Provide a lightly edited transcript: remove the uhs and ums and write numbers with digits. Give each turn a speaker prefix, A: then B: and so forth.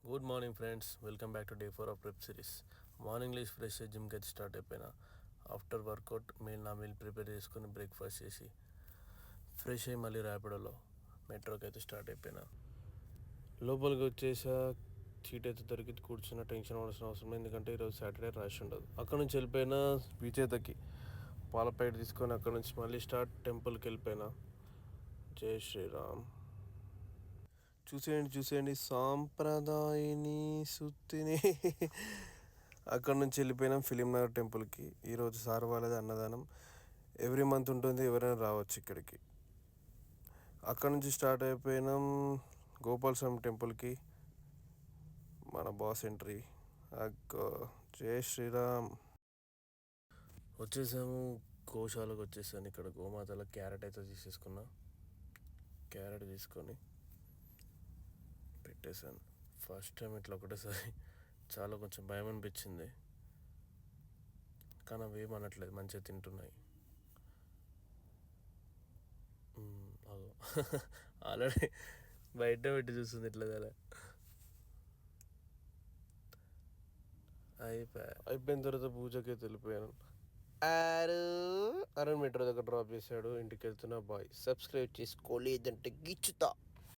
A: Good morning friends, welcome back to day 4 of web series. Morning లేచి fresh అయ్యి జిమ్కి అయితే స్టార్ట్ అయిపోయినా. ఆఫ్టర్ వర్కౌట్ మీల్ ప్రిపేర్ చేసుకొని బ్రేక్ఫాస్ట్ చేసి ఫ్రెష్ అయ్యి మళ్ళీ ర్యాపిడోలో మెట్రోకి అయితే స్టార్ట్ అయిపోయినా. లోపలికి వచ్చేసా. సీట్ అయితే దొరికి కూర్చున్న, టెన్షన్ అవ్వాల్సిన అవసరం లేదు, ఎందుకంటే ఈరోజు సాటర్డే రాసి ఉండదు. అక్కడ నుంచి వెళ్ళిపోయినా విజేతకి పాల ప్యాకెట్ తీసుకొని అక్కడ నుంచి మళ్ళీ టెంపుల్కి వెళ్ళిపోయినా. జై శ్రీరామ్. చూసేయండి సాంప్రదాయని సుత్తిని. అక్కడ నుంచి వెళ్ళిపోయినాం ఫిలిం నగర్ టెంపుల్కి. ఈరోజు సార్ వాళ్ళది అన్నదానం. ఎవ్రీ మంత్ ఉంటుంది, ఎవరైనా రావచ్చు ఇక్కడికి. అక్కడ నుంచి స్టార్ట్ అయిపోయినాం గోపాల్ స్వామి టెంపుల్కి. మన బాస్ ఎంట్రీ. జై శ్రీరామ్. వచ్చేసాము, గోశాలకు వచ్చేసాను. ఇక్కడ గోమాతల క్యారెట్ అయితే తీసేసుకున్నా. క్యారెట్ తీసుకొని పెట్టేశాను. ఫస్ట్ టైం ఇట్లా ఒకటేసారి చాలా కొంచెం భయం అనిపించింది, కానీ అవి ఏమనట్లేదు, మంచిగా తింటున్నాయి. అదో ఆల్రెడీ బయట పెట్టి చూస్తుంది ఇట్లా కదా. అయిపోయిన తర్వాత పూజకి వెళ్ళిపోయాను. అరుణ్ మెట్రో దగ్గర డ్రాప్ చేశాడు. ఇంటికి వెళ్తున్నా. బాయ్. సబ్స్క్రైబ్ చేసుకోలేదంటే గిచ్చుతా.